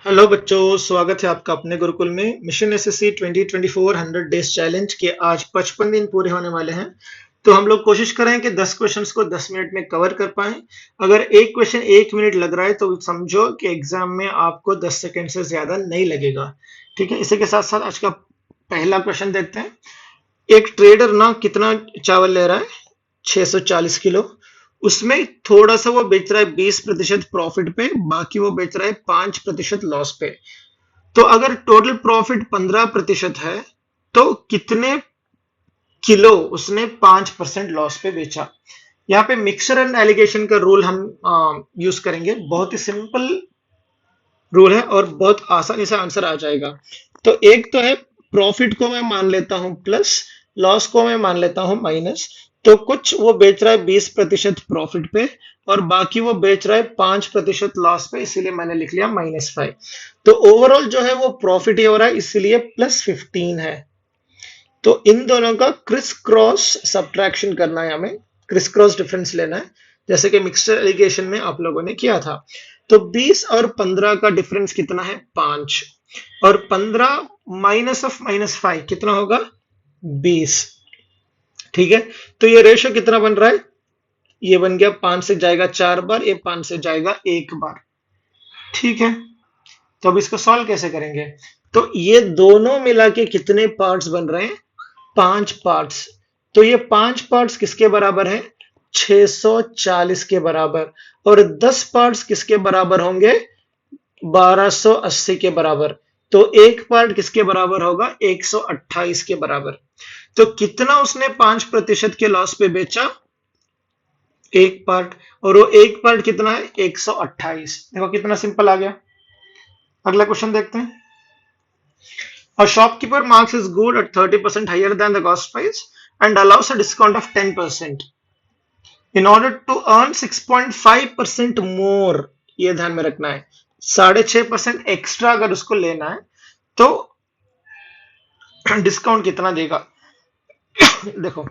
Hello बच्चों, स्वागत है आपका अपने गुरुकुल में। मिशन एसएससी 2024 100 डेज चैलेंज के आज 55 दिन पूरे होने वाले हैं। तो हम लोग कोशिश करें कि 10 क्वेश्चंस को 10 मिनट में कवर कर पाएं। अगर एक क्वेश्चन 1 मिनट लग रहा है तो समझो कि एग्जाम में आपको 10 सेकंड से ज्यादा नहीं लगेगा। ठीक है, इसी के साथ साथ आज का पहला क्वेश्चन देखते हैं। एक ट्रेडर ना कितना चावल ले रहा है? 640 किलो। उसमें थोड़ा सा वो बेच रहा है 20% प्रॉफिट पे, बाकी वो बेच रहा है 5% लॉस पे। तो अगर टोटल प्रॉफिट 15% है तो कितने किलो उसने 5% लॉस पे बेचा? यहाँ पे मिक्सर एंड एलिगेशन का रूल हम यूज करेंगे। बहुत ही सिंपल रूल है और बहुत आसानी से आंसर आ जाएगा। तो एक तो है, प्रॉफिट को मैं मान लेता हूं प्लस, लॉस को मैं मान लेता हूं माइनस। तो कुछ वो बेच रहा है 20% प्रॉफिट पे और बाकी वो बेच रहा है 5% लॉस पे, इसीलिए मैंने लिख लिया -5। तो ओवरऑल जो है वो प्रॉफिट ही हो रहा है, इसीलिए +15 है। तो इन दोनों का क्रिस क्रॉस सब्ट्रैक्शन करना है, हमें क्रिस क्रॉस डिफरेंस लेना है, जैसे कि मिक्सचर एलिगेशन में आप लोगों ने किया था। तो 20 और 15 का डिफरेंस कितना है? 5। और 15 -5 कितना होगा? 20। ठीक है, तो ये रेशो कितना बन रहा है? ये बन गया 5 से जाएगा 4 बार, ये 5 से जाएगा 1 बार। ठीक है, तो अब इसको सॉल्व कैसे करेंगे? तो ये दोनों मिला के कितने पार्ट्स बन रहे हैं? 5 पार्ट्स। तो ये 5 पार्ट्स किसके बराबर है? 640 के बराबर। और 10 पार्ट्स किसके बराबर होंगे? 1280 के बराबर। तो एक पार्ट किसके बराबर होगा? 128 के बराबर। तो कितना उसने 5% के लॉस पे बेचा? एक पार्ट। और वो एक पार्ट कितना है? 128। देखो कितना सिंपल आ गया। अगला क्वेश्चन देखते हैं। A shopkeeper marks his good at 30% higher than the cost price and allows a discount of 10% in order to earn 6.5% more। ये ध्यान में रखना है, 6.5% एक्स्ट्रा अगर उसको लेना है तो डिस्काउंट कितना देगा? देखो,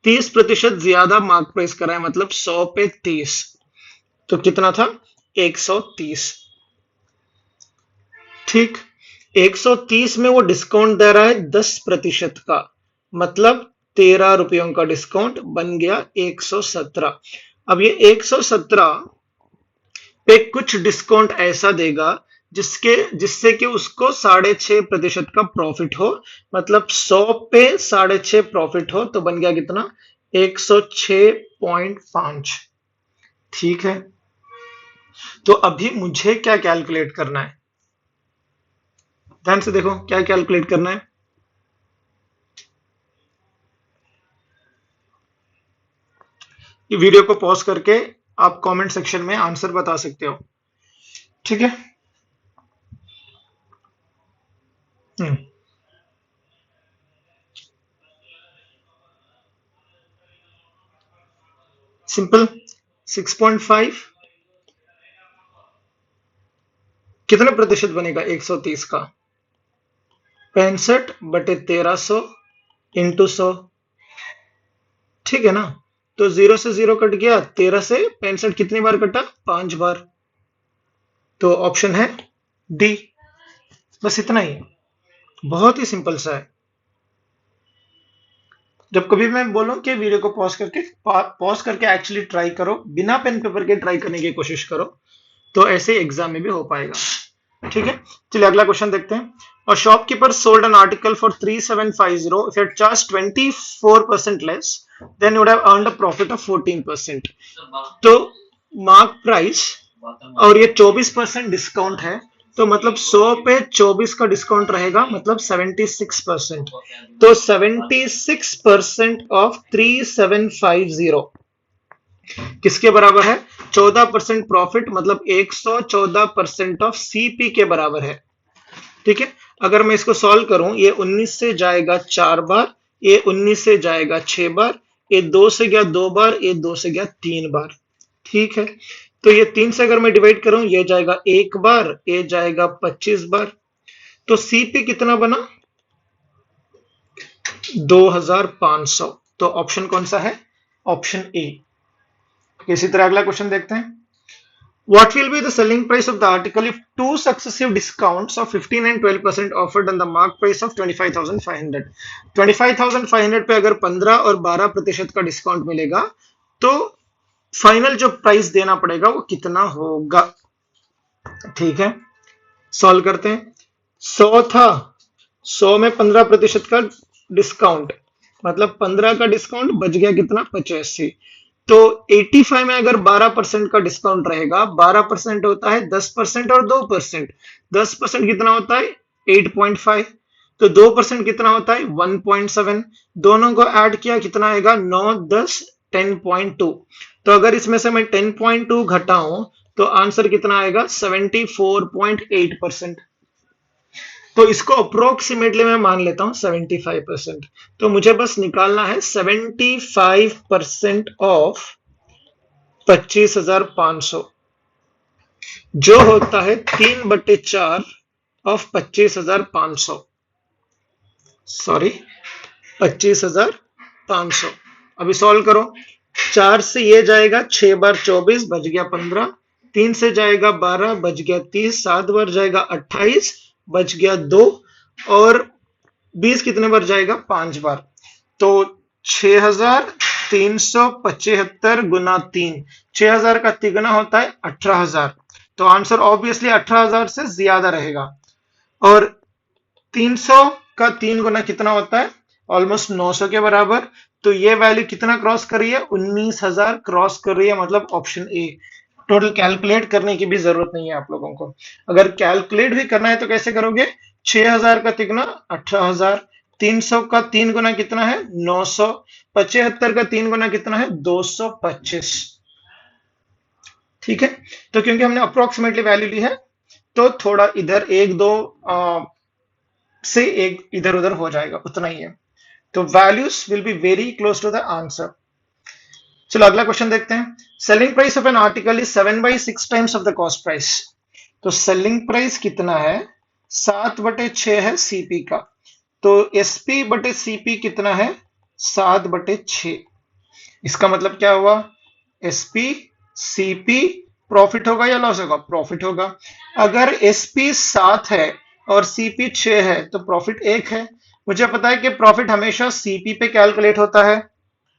30% ज्यादा मार्क प्राइस करा है, मतलब 100 पे 30, तो कितना था? 130। ठीक, 130 में वो डिस्काउंट दे रहा है 10% का, मतलब 13 रुपयों का डिस्काउंट बन गया 117। अब ये 117 पे कुछ डिस्काउंट ऐसा देगा जिससे कि उसको 6.5% का प्रॉफिट हो, मतलब 100 पे 6.5 प्रॉफिट हो, तो बन गया कितना? 106.5। ठीक है, तो अभी मुझे क्या कैलकुलेट करना है? ध्यान से देखो क्या कैलकुलेट करना है। ये वीडियो को पॉज करके आप कमेंट सेक्शन में आंसर बता सकते हो। ठीक है, सिंपल। 6.5 कितना प्रतिशत बनेगा 130 का? 65/1300 इंटू 100। ठीक है ना, तो 0 से 0 कट गया, 13 से 65 कितनी बार कटा? 5 बार। तो ऑप्शन है डी। बस इतना ही, बहुत ही सिंपल सा है। जब कभी मैं बोलूं कि वीडियो को पॉज करके एक्चुअली ट्राई करो, बिना पेन पेपर के ट्राई करने की कोशिश करो, तो ऐसे एग्जाम में भी हो पाएगा। ठीक है, चलिए अगला क्वेश्चन देखते हैं। और shopkeeper sold an article for 3750, if you had charged 24% less, then you would have earned a profit of 14%। तो मार्क प्राइस और ये 24% डिस्काउंट है, तो मतलब 100 पे 24 का डिस्काउंट रहेगा, मतलब 76%। तो 76% ऑफ 3750 किसके बराबर है? 14% प्रॉफिट, मतलब 114% ऑफ सीपी के बराबर है। ठीक है, अगर मैं इसको सॉल्व करूं, ये 19 से जाएगा 4 बार, ये 19 से जाएगा 6 बार, ये 2 से गया 2 बार, ये 2 से गया 3 बार। ठीक है, तो ये 3 से अगर मैं डिवाइड करूं, ये जाएगा 1 बार, ये जाएगा 25 बार। तो सीपी कितना बना? 2500। तो ऑप्शन कौन सा है? Option A. इसी तरह अगला क्वेश्चन देखते हैं। What will be the selling price of the article if two successive discounts of 15 and 12% offered on the mark price of 25,500? 25,500 पे अगर 15 और 12% का डिस्काउंट मिलेगा तो फाइनल जो प्राइस देना पड़ेगा वो कितना होगा? ठीक है, सॉल्व करते हैं। 100 था, 100 में 15% का डिस्काउंट, मतलब 15 का डिस्काउंट बच गया कितना? 85। तो 85 में अगर 12% का डिस्काउंट रहेगा, 12% होता है 10% और 2%। 10% कितना होता है? 8.5। तो 2% कितना होता है? 1.7। दोनों को ऐड किया कितना आएगा? 9, 10, 10.2। तो अगर इसमें से मैं 10.2 घटाऊं तो आंसर कितना आएगा? 74.8%। तो इसको अप्रोक्सीमेटली मैं मान लेता हूं 75%। तो मुझे बस निकालना है 75% ऑफ 25,500 जो होता है 3/4 ऑफ 25,500, सॉरी 25,500। अभी सॉल्व करो। 4 से ये जाएगा, 6 बार 24 बच गया 15, 3 से जाएगा 12 बच गया 30, 7 बार जाएगा 28 बच गया 2, और 20 कितने बार जाएगा? 5 बार। तो 6,375 गुना 3, 6,000 का तिगुना होता है 18,000। तो आंसर ऑब्वियसली 18,000 से ज्यादा रहेगा। और 300 का 3 गुना कितना होता है? ऑलमोस्ट 900 के बराबर। तो ये वैल्यू कितना क्रॉस कर रही है? 19,000 क्रॉस कर रही है, मतलब ऑप्शन ए। टोटल कैलकुलेट करने की भी जरूरत नहीं है आप लोगों को। अगर कैलकुलेट भी करना है तो कैसे करोगे? 6,000 का तिगुना 18,000, 300 का 3 गुना कितना है? 900, 75 का 3 गुना कितना है? 225। ठीक है, तो क्योंकि हमने अप्रोक्सीमेटली वैल्यू ली है तो थोड़ा इधर एक दो से एक इधर उधर हो जाएगा, उतना ही है। तो values will be very close to the answer. चलो अगला क्वेश्चन देखते हैं। Selling price of an article is 7/6 times of the cost price. तो सेलिंग प्राइस कितना है? 7/6 है सीपी का। तो एसपी बटे सीपी कितना है? 7/6। इसका मतलब क्या हुआ? एसपी सीपी प्रॉफिट होगा या लॉस होगा? प्रॉफिट होगा। अगर एसपी 7 है और सीपी 6 है तो प्रॉफिट 1 है। मुझे पता है कि प्रॉफिट हमेशा सीपी पे कैलकुलेट होता है।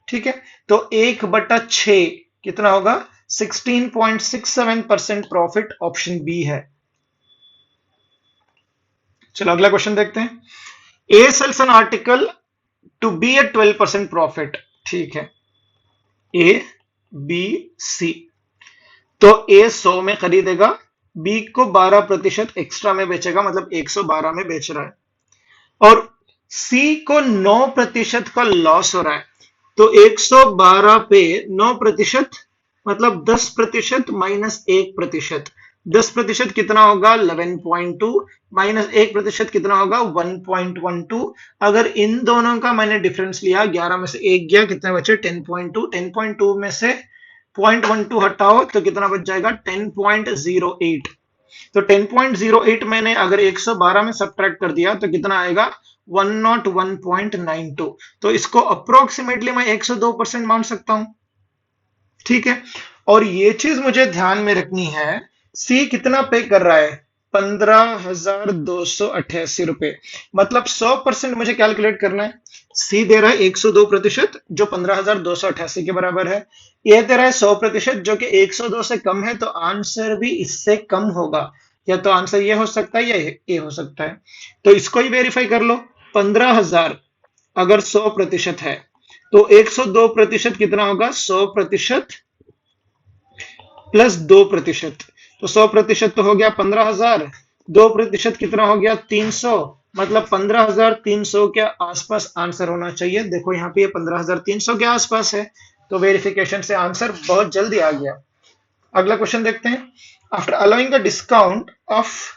ठीक है, तो 1/6 कितना होगा? 16.67% प्रॉफिट, ऑप्शन बी है। चलो अगला क्वेश्चन देखते हैं। A sells an article to B a 12% profit. ठीक है, ए बी सी। तो ए 100 में खरीदेगा, बी को 12% एक्स्ट्रा में बेचेगा, मतलब 112 में बेच रहा है, और सी को 9% का लॉस हो रहा है। तो 112 पे 9% मतलब 10% माइनस 1%। 10% कितना होगा? 11.2 माइनस 1% कितना होगा? 1.12। अगर इन दोनों का मैंने डिफरेंस लिया, 11 में से 1 गया, कितने बचे? 10.2। 10.2 में से 0.12 हटाओ तो कितना बच जाएगा? 10.08। तो 10.08 मैंने अगर 112 में सब्ट्रैक्ट कर दिया तो कितना आएगा? 101.92। तो इसको अप्रोक्सीमेटली मैं 102% मान सकता हूं। ठीक है, और ये चीज मुझे ध्यान में रखनी है, सी कितना पे कर रहा है? 15,288 रुपए। मतलब 100% मुझे कैलकुलेट करना है। सी दे रहा है 102% जो 15,288 के बराबर है। ये दे रहा है 100% जो कि 102 से कम है, तो आंसर भी इससे कम होगा। या तो आंसर ये हो सकता है या ये हो सकता है। तो इसको ही वेरीफाई कर लो। 15,000 अगर 100% है तो 102% कितना होगा? 100% प्लस 2%। तो 100% तो हो गया 15,000, 2% कितना हो गया? 300, मतलब 15,300 के आसपास आंसर होना चाहिए। देखो यहाँ पे 15,300 के आसपास है, तो वेरिफिकेशन से आंसर बहुत जल्दी आ गया। अगला क्वेश्चन देखते हैं। After allowing the discount of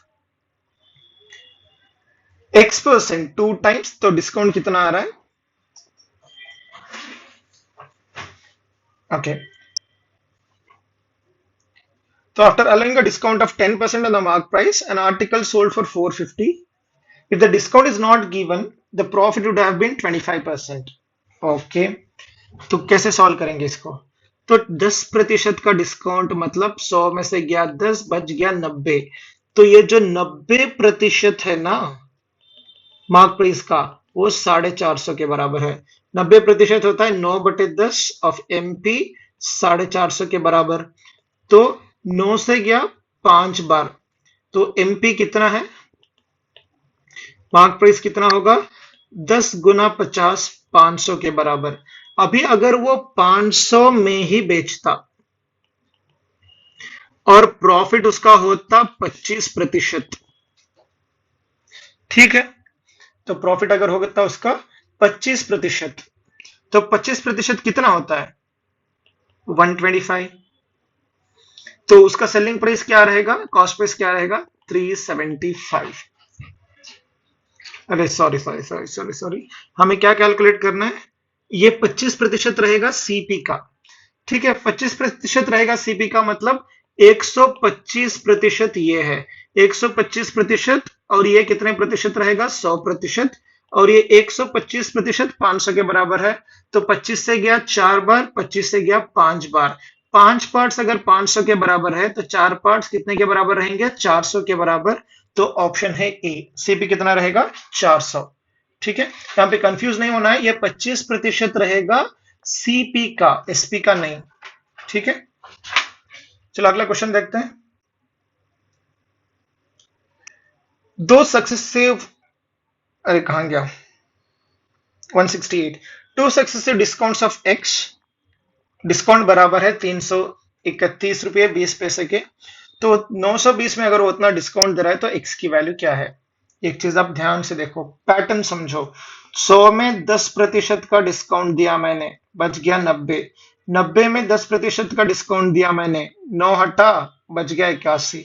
X% 2 times, तो डिस्काउंट कितना आ रहा है? Okay, so after allowing a discount of 10% on the mark price, an article sold for 450. If the discount is not given, the profit would have been 25%. Okay, तो कैसे solve करेंगे इसको? तो 10% का डिस्काउंट मतलब 100 में से गया 10, बच गया 90। तो ये जो 90% है ना मार्क प्राइस का, वो 450 के बराबर है। 90% होता है 9/10 ऑफ MP, 450 के बराबर। तो 9 से गया 5 बार, तो MP कितना है, मार्क प्राइस कितना होगा, 10 गुना 50, 500 के बराबर। अभी अगर वो 500 में ही बेचता और प्रॉफिट उसका होता 25%, ठीक है, तो प्रॉफिट अगर होता उसका 25%, तो 25% कितना होता है, 125। तो उसका सेलिंग प्राइस क्या रहेगा, कॉस्ट प्राइस क्या रहेगा, 375। अरे sorry sorry sorry sorry sorry, हमें क्या कैलकुलेट करना है, ये 25% रहेगा सीपी का, ठीक है। 25% रहेगा सीपी का मतलब 125% ये है, 125%, और ये कितने प्रतिशत रहेगा, 100%, और ये 125% 500 के बराबर है। तो 25 से गया 4 बार, 25 से गया 5 बार, 5 पार्ट्स अगर 500 के बराबर है तो 4 पार्ट्स कितने के बराबर रहेंगे, 400 के बराबर। तो ऑप्शन है ए, सीपी कितना रहेगा, 400। ठीक है, यहां पे कंफ्यूज नहीं होना है, ये 25% रहेगा सीपी का, एसपी का नहीं। ठीक है, चलो अगला क्वेश्चन देखते हैं। दो सक्सेसिव, अरे कहां गया, 168, two successive discounts of x, discount बराबर है 331 रुपये 20 पैसे के। तो 920 में अगर वो उतना डिस्काउंट दे रहा है तो एक्स की वैल्यू क्या है। एक चीज आप ध्यान से देखो, पैटर्न समझो। 100 में 10% का डिस्काउंट दिया मैंने, बच गया 90। 90 में 10% का डिस्काउंट दिया मैंने, 9 हटा, बच गया 81।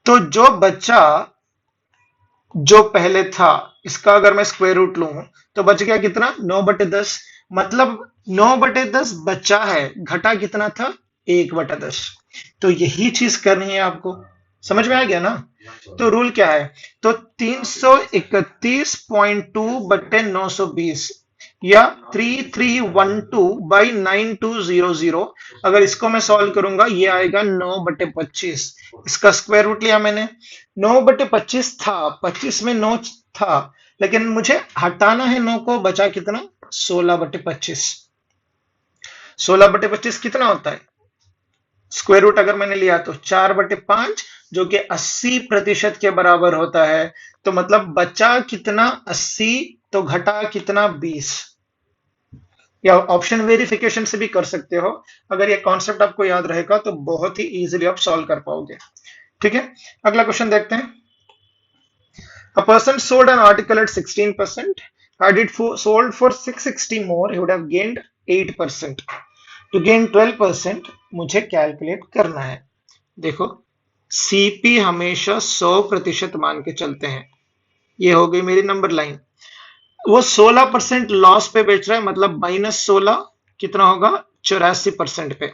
तो जो बच्चा जो पहले था, इसका अगर मैं स्क्वायर रूट लूं तो बच गया कितना, 9/10। मतलब 9/10 बचा है, घटा कितना था, 1/10। तो यही चीज करनी है आपको, समझ में आ गया ना। तो रूल क्या है, तो 331.2/920 या 3312/9200, अगर इसको मैं सॉल्व करूंगा ये आएगा 9/25। इसका स्क्वायर रूट लिया मैंने, 9/25 था, 25 में 9 था, लेकिन मुझे हटाना है 9 को, बचा कितना, 16/25। 16/25 कितना होता है, स्क्वायर रूट अगर मैंने लिया तो 4/5, जो कि 80% के बराबर होता है। तो मतलब बचा कितना, 80, तो घटा कितना, 20। या ऑप्शन वेरिफिकेशन से भी कर सकते हो, अगर ये कॉन्सेप्ट आपको याद रहेगा तो बहुत ही इजीली आप सॉल्व कर पाओगे। ठीक है, अगला क्वेश्चन देखते हैं। A person sold an article at 16%. Had it sold for 660 more, he would have gained 8%. To gain 12%, मुझे कैलकुलेट करना है। देखो, सीपी हमेशा 100% मान के चलते हैं। ये हो गई मेरी नंबर लाइन। वो 16% लॉस पे बेच रहा है, मतलब -16 कितना होगा, 84% पे।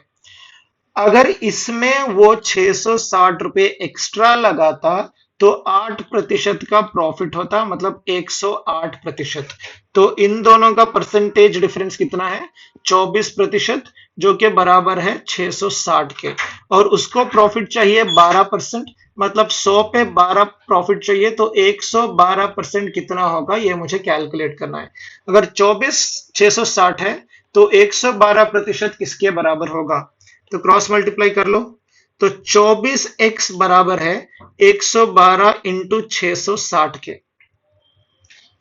अगर इसमें वो 660 रुपए एक्स्ट्रा लगाता तो 8% का प्रॉफिट होता, मतलब 108%। तो इन दोनों का परसेंटेज डिफरेंस कितना है, 24%, जो कि बराबर है 660 के। और उसको प्रॉफिट चाहिए 12%, मतलब 100 पे 12 प्रॉफिट चाहिए, तो 112% कितना होगा, ये मुझे कैलकुलेट करना है। अगर 24 660 है तो 112% किसके बराबर होगा, तो क्रॉस मल्टीप्लाई कर लो। तो 24x बराबर है 112 इंटू 660 के।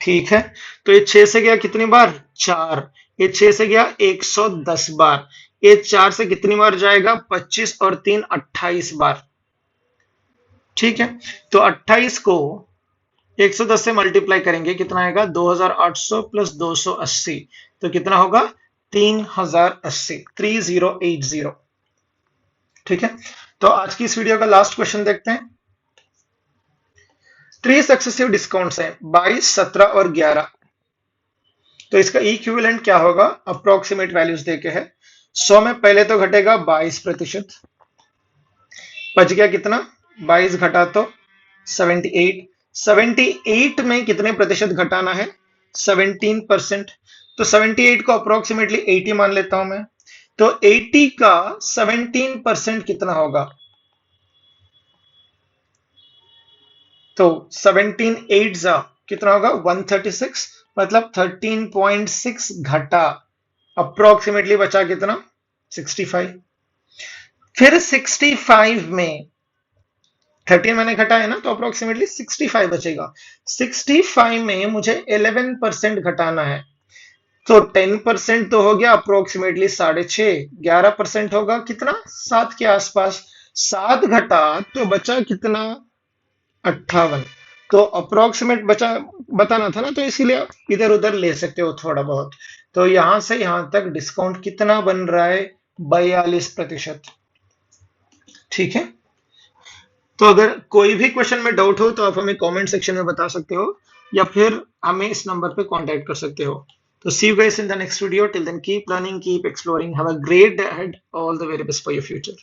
ठीक है, तो ये 6 से गया कितनी बार, 4। ये 6 से गया 110 बार। ये 4 से कितनी बार जाएगा, 25 और 3 28 बार। ठीक है, तो 28 को 110 से मल्टीप्लाई करेंगे, कितना आएगा, 2800 प्लस 280, तो कितना होगा, 3080, 3080। ठीक है, तो आज की इस वीडियो का लास्ट क्वेश्चन देखते हैं। 3 सक्सेसिव डिस्काउंट्स हैं, 22, 17 और 11। तो इसका इक्विवेलेंट क्या होगा, अप्रोक्सीमेट वैल्यूज देके है। 100 में पहले तो घटेगा 22%, बच गया कितना, 22 घटा तो 78। 78 में कितने प्रतिशत घटाना है, 17%। तो 78 को अप्रोक्सीमेटली 80 मान लेता हूं मैं। तो 80 का 17% कितना होगा? तो 17 8 जा कितना होगा? 136, मतलब 13.6 घटा, अप्रोक्सीमेटली बचा कितना? 65। फिर 65 में 13 मैंने घटाया ना, तो अप्रोक्सीमेटली 65 बचेगा। 65 में मुझे 11% घटाना है, तो 10% तो हो गया अप्रोक्सीमेटली 6.5, 11% होगा कितना? 7 के आसपास। 7 घटा तो बचा कितना? 58। तो अप्रोक्सीमेट बचा बताना था ना, तो इसीलिए इधर उधर ले सकते हो थोड़ा बहुत। तो यहां से यहां तक डिस्काउंट कितना बन रहा है? 42%। ठीक है। तो अगर कोई भी क्वेश्चन में डाउट हो तो आप हमें कमेंट सेक्शन में बता सकते हो, या फिर हमें इस नंबर पे कांटेक्ट कर सकते हो। तो see you guys in the next video. Till then keep learning, keep exploring, have a great day ahead, all the very best for your future.